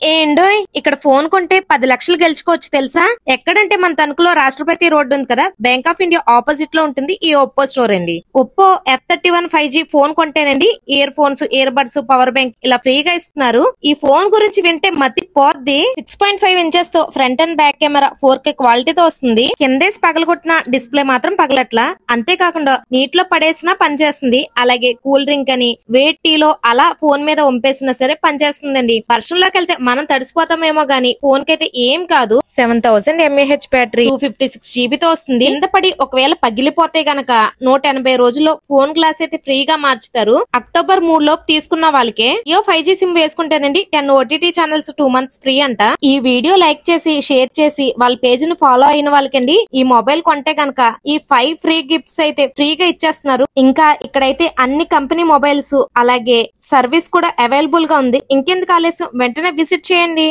ఏండోయ్ ఇక్కడ ఫోన్ కొంటే 10 లక్షలు గెలుచుకోవచ్చు తెలుసా? ఎక్కడంటే మన తణుకులో రాష్ట్రపతి రోడ్డు ఉంది కదా, బ్యాంక్ ఆఫ్ ఇండియా ఆపోజిట్ లో ఉంటుంది ఈ ఒప్పో స్టోర్ అండి. ఒప్పో F31 5G ఫోన్ కొంటేనండి ear phones, ear buds, power bank ఇలా ఫ్రీగా ఇస్తున్నారు. ఈ ఫోన్ గురించి వింటే మతి పోద్ది. 6.5 ఇంచెస్ తో front and back camera 4K క్వాలిటీతో వస్తుంది. కిందేసి పగలగొట్టిన డిస్ప్లే మాత్రం పగలట్లా. అంతేకాకుండా నీటిలో పడేసినా పనిచేస్తుంది. అలాగే కూల్ డ్రింక్ అని వేట్ టీలో అలా ఫోన్ మీద వంపేసినా సరే పనిచేస్తుందండి. వర్షంలోకి వెళ్తే మనం తడిసిపోతామేమో గానీ ఫోన్ కైతే ఏం కాదు. 7000 mAh బ్యాటరీ, 256 GB తో వస్తుంది. కింద పడి ఒకవేళ పగిలిపోతే గనక 180 రోజుల్లో ఫోన్ గ్లాస్ అయితే ఫ్రీగా మార్చుతారు. అక్టోబర్ 3 లోపు తీసుకున్న వాళ్ళకే 5G సిమ్ వేసుకుంటేనండి 10 OTT ఛానల్స్ 2 months ఫ్రీ అంట. ఈ వీడియో లైక్ చేసి షేర్ చేసి వాళ్ళ పేజ్ ని ఫాలో అయిన వాళ్ళకండి ఈ మొబైల్ కొంటే గనక ఈ 5 ఫ్రీ గిఫ్ట్స్ అయితే ఫ్రీగా ఇచ్చేస్తున్నారు. ఇంకా ఇక్కడైతే అన్ని కంపెనీ మొబైల్స్ అలాగే సర్వీస్ కూడా అవైలబుల్ గా ఉంది. ఇంకెందుకు ఆలస్యం, వెంటనే విజిట్ చేయండి.